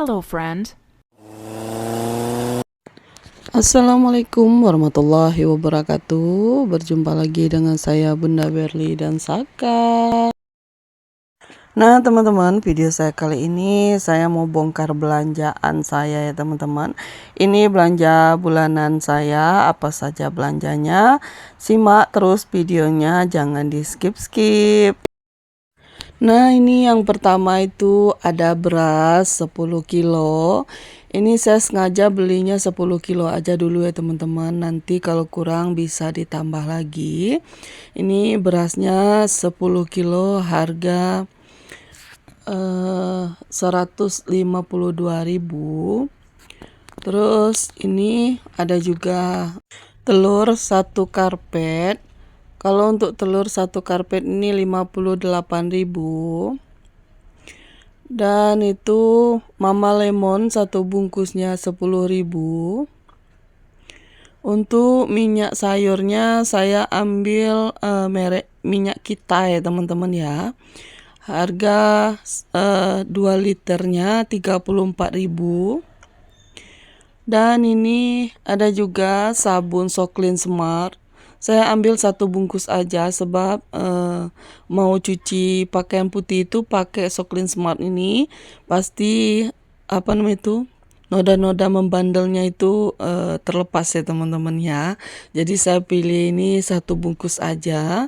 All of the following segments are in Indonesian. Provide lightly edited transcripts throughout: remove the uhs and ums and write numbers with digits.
Hello, friend. Assalamualaikum warahmatullahi wabarakatuh. Berjumpa lagi dengan saya Bunda Berli dan Saka. Nah teman-teman, video saya kali ini saya mau bongkar belanjaan saya ya teman-teman. Ini belanja bulanan saya, apa saja belanjanya. Simak terus videonya, jangan di skip-skip. Nah ini yang pertama itu ada beras 10 kilo. Ini saya sengaja belinya 10 kilo aja dulu ya teman-teman. Nanti kalau kurang bisa ditambah lagi. Ini berasnya 10 kilo harga 152.000. Terus ini ada juga telur 1 karpet. Kalau untuk telur 1 karpet ini 58.000. Dan itu Mama Lemon 1 bungkusnya 10.000. Untuk minyak sayurnya saya ambil merek minyak kita ya teman-teman ya. Harga 2 liternya 34.000. Dan ini ada juga sabun Soklin Smart. Saya ambil 1 bungkus aja sebab mau cuci pakaian putih itu pakai Soklin Smart ini pasti noda-noda membandelnya itu terlepas ya teman-teman ya. Jadi saya pilih ini 1 bungkus aja.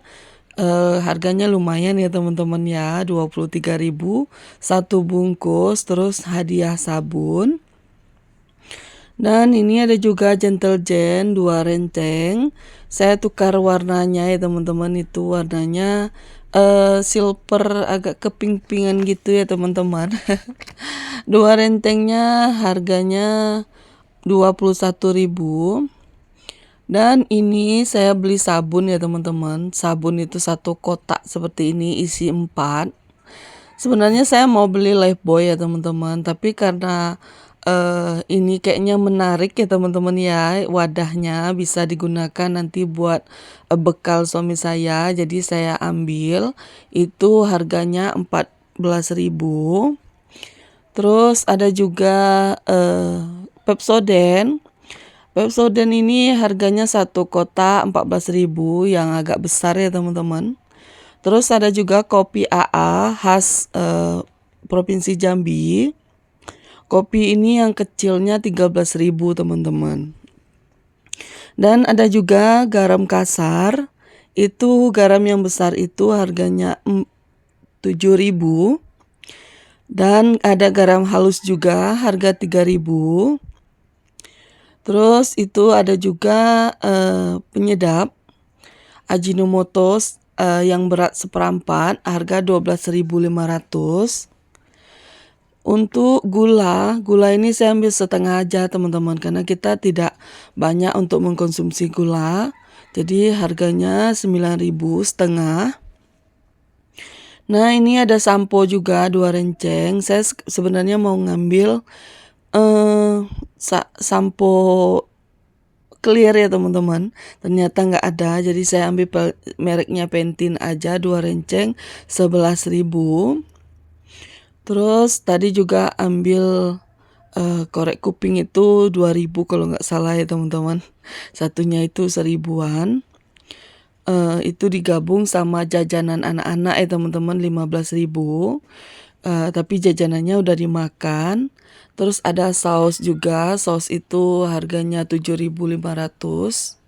Harganya lumayan ya teman-teman ya, 23.000 1 bungkus, terus hadiah sabun. Dan ini ada juga Gentle Gen 2 renceng. Saya tukar warnanya ya teman-teman, itu warnanya silver agak keping-pingan gitu ya teman-teman. 2 rencengnya harganya 21.000. Dan ini saya beli sabun ya teman-teman. Sabun itu 1 kotak seperti ini isi 4. Sebenarnya saya mau beli Lifebuoy ya teman-teman, tapi karena ini kayaknya menarik ya teman-teman ya, wadahnya bisa digunakan nanti buat bekal suami saya, jadi saya ambil. Itu harganya 14.000. Terus ada juga Pepsodent. Pepsodent ini harganya 1 kotak 14.000 yang agak besar ya teman-teman. Terus ada juga kopi AA khas Provinsi Jambi. Kopi ini yang kecilnya 13.000 teman-teman. Dan ada juga garam kasar. Itu garam yang besar itu harganya 7.000. Dan ada garam halus juga harga 3.000. Terus itu ada juga penyedap Ajinomoto yang berat 1/4 harga 12.500. Untuk gula ini saya ambil setengah aja teman-teman, karena kita tidak banyak untuk mengkonsumsi gula. Jadi harganya 9.000 setengah. Nah ini ada sampo juga 2 renceng. Saya sebenarnya mau ngambil sampo clear ya teman-teman, ternyata nggak ada, jadi saya ambil mereknya Pantene aja 2 renceng 11.000. Terus tadi juga ambil korek kuping itu 2.000 kalau nggak salah ya teman-teman, satunya itu 1.000-an. Itu digabung sama jajanan anak-anak ya teman-teman 15.000. Tapi jajanannya udah dimakan. Terus ada saus juga, saus itu harganya 7.500.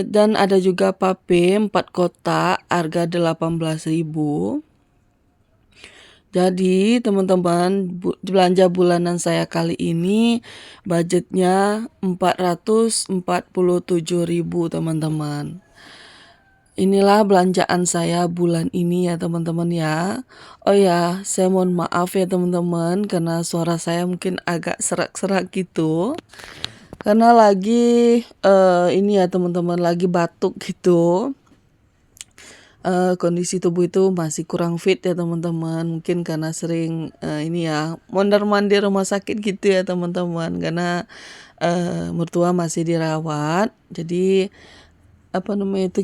Dan ada juga pape 4 kotak harga 18.000. Jadi teman-teman, belanja bulanan saya kali ini budgetnya 447.000 teman-teman. Inilah belanjaan saya bulan ini ya teman-teman ya. Oh ya, saya mohon maaf ya teman-teman karena suara saya mungkin agak serak-serak gitu. Karena lagi ini ya teman-teman, lagi batuk gitu. Kondisi tubuh itu masih kurang fit ya teman-teman. Mungkin karena sering ini ya mondar-mandir rumah sakit gitu ya teman-teman. Karena mertua masih dirawat. Jadi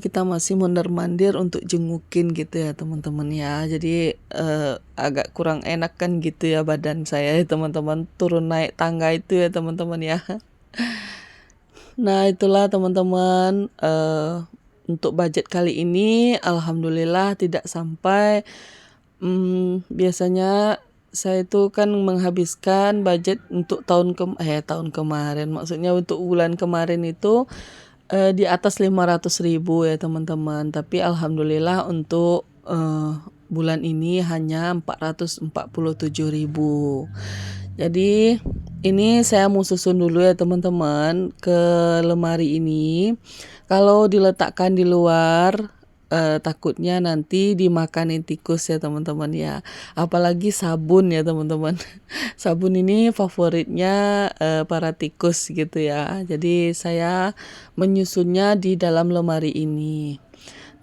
kita masih mondar-mandir untuk jengukin gitu ya teman-teman ya. Jadi agak kurang enak kan gitu ya badan saya ya teman-teman, turun naik tangga itu ya teman-teman ya. Nah itulah teman-teman, untuk budget kali ini alhamdulillah tidak sampai. Biasanya saya itu kan menghabiskan budget untuk tahun kemarin, maksudnya untuk bulan kemarin itu di atas 500.000 ya teman-teman. Tapi alhamdulillah untuk bulan ini hanya 447.000. Jadi ini saya mau susun dulu ya teman-teman ke lemari ini. Kalau diletakkan di luar takutnya nanti dimakanin tikus ya teman-teman ya. Apalagi sabun ya teman-teman. Sabun ini favoritnya para tikus gitu ya. Jadi saya menyusunnya di dalam lemari ini.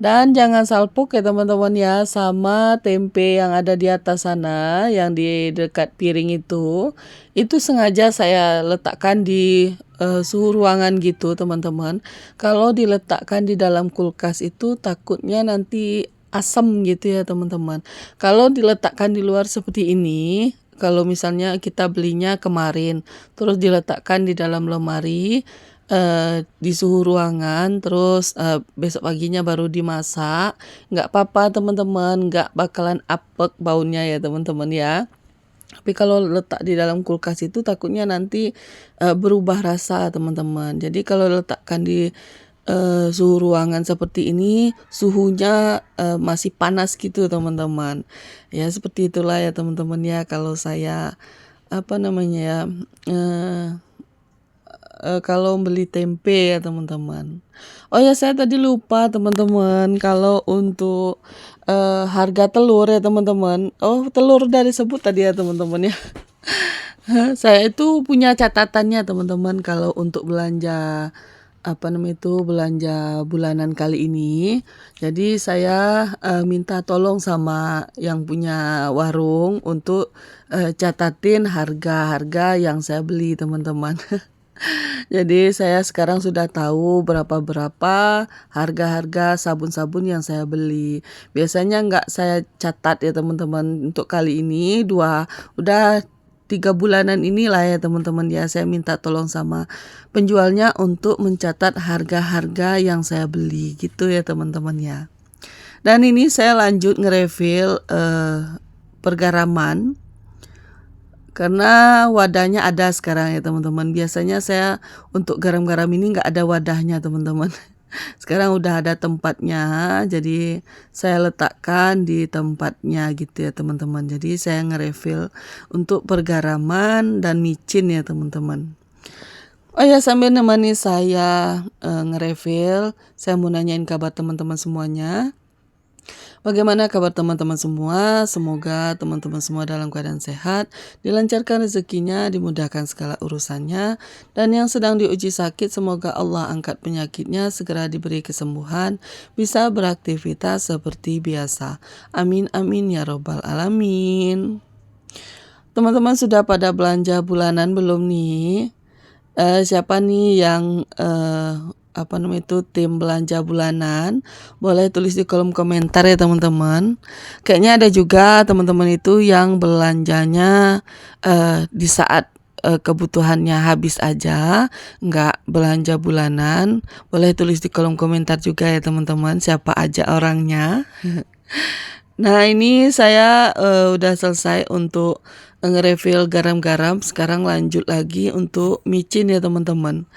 Dan jangan salpuk ya teman-teman ya sama tempe yang ada di atas sana, yang di dekat piring itu. Itu sengaja saya letakkan di suhu ruangan gitu teman-teman. Kalau diletakkan di dalam kulkas itu takutnya nanti asam gitu ya teman-teman. Kalau diletakkan di luar seperti ini, kalau misalnya kita belinya kemarin, terus diletakkan di dalam lemari, di suhu ruangan, terus besok paginya baru dimasak, nggak apa-apa teman-teman, nggak bakalan apek baunya ya teman-teman ya. Tapi kalau letak di dalam kulkas itu takutnya nanti berubah rasa teman-teman. Jadi kalau letakkan di suhu ruangan seperti ini, suhunya masih panas gitu teman-teman. Ya seperti itulah ya teman-teman ya, kalau saya kalau beli tempe ya teman-teman. Oh ya saya tadi lupa teman-teman, kalau untuk harga telur ya teman-teman. Oh telur udah disebut tadi ya teman-teman ya. Saya itu punya catatannya teman-teman, kalau untuk belanja belanja bulanan kali ini. Jadi saya minta tolong sama yang punya warung untuk catatin harga-harga yang saya beli teman-teman. Jadi saya sekarang sudah tahu berapa harga-harga sabun-sabun yang saya beli. Biasanya nggak saya catat ya teman-teman. Untuk kali ini udah 3 bulanan inilah ya teman-teman ya, saya minta tolong sama penjualnya untuk mencatat harga-harga yang saya beli gitu ya teman-teman ya. Dan ini saya lanjut nge-refill pergaraman. Karena wadahnya ada sekarang ya teman-teman. Biasanya saya untuk garam-garam ini nggak ada wadahnya teman-teman. Sekarang udah ada tempatnya, jadi saya letakkan di tempatnya gitu ya teman-teman. Jadi saya nge-refill untuk pergaraman dan micin ya teman-teman. Oh ya, sambil nemani saya nge-refill, saya mau nanyain kabar teman-teman semuanya. Bagaimana kabar teman-teman semua? Semoga teman-teman semua dalam keadaan sehat, dilancarkan rezekinya, dimudahkan segala urusannya, dan yang sedang diuji sakit semoga Allah angkat penyakitnya, segera diberi kesembuhan, bisa beraktivitas seperti biasa. Amin amin ya robbal alamin. Teman-teman sudah pada belanja bulanan belum nih? Siapa nih yang tim belanja bulanan, boleh tulis di kolom komentar ya teman-teman. Kayaknya ada juga teman-teman itu yang belanjanya di saat kebutuhannya habis aja, nggak belanja bulanan. Boleh tulis di kolom komentar juga ya teman-teman, siapa aja orangnya. Nah ini saya udah selesai untuk nge-refill garam-garam. Sekarang lanjut lagi untuk micin ya teman-teman.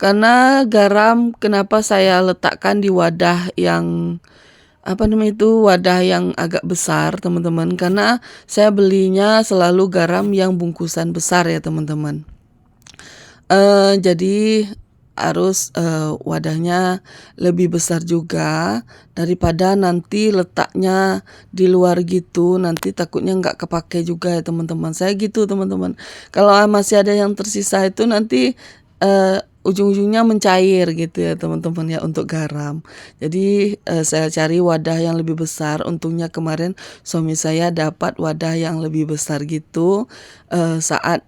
Karena garam kenapa saya letakkan di wadah yang wadah yang agak besar teman-teman, karena saya belinya selalu garam yang bungkusan besar ya teman-teman. Jadi harus wadahnya lebih besar juga, daripada nanti letaknya di luar gitu, nanti takutnya nggak kepake juga ya teman-teman. Saya gitu teman-teman, kalau masih ada yang tersisa itu nanti ujung-ujungnya mencair gitu ya teman-teman ya untuk garam. Jadi saya cari wadah yang lebih besar. Untungnya kemarin suami saya dapat wadah yang lebih besar gitu saat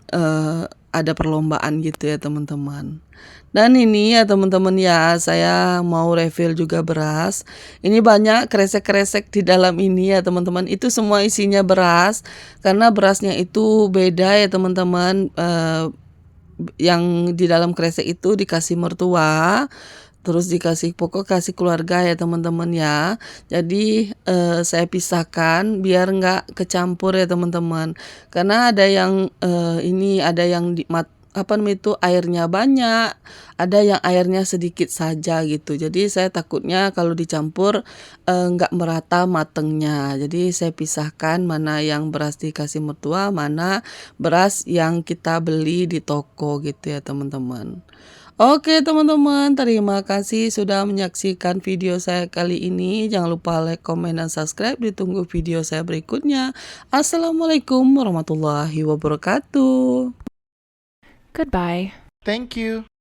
ada perlombaan gitu ya teman-teman. Dan ini ya teman-teman ya, saya mau refill juga beras. Ini banyak kresek-kresek di dalam ini ya teman-teman. Itu semua isinya beras, karena berasnya itu beda ya teman-teman. Yang di dalam kresek itu dikasih mertua, terus dikasih pokok kasih keluarga ya teman-teman ya. Jadi saya pisahkan biar nggak kecampur ya teman-teman. Karena ada yang ini ada yang apa namanya itu airnya banyak, ada yang airnya sedikit saja gitu. Jadi saya takutnya kalau dicampur nggak merata matengnya. Jadi saya pisahkan mana yang beras dikasih mertua, mana beras yang kita beli di toko gitu ya teman-teman. Oke teman-teman, terima kasih sudah menyaksikan video saya kali ini. Jangan lupa like, komen, dan subscribe. Ditunggu video saya berikutnya. Assalamualaikum warahmatullahi wabarakatuh. Goodbye. Thank you.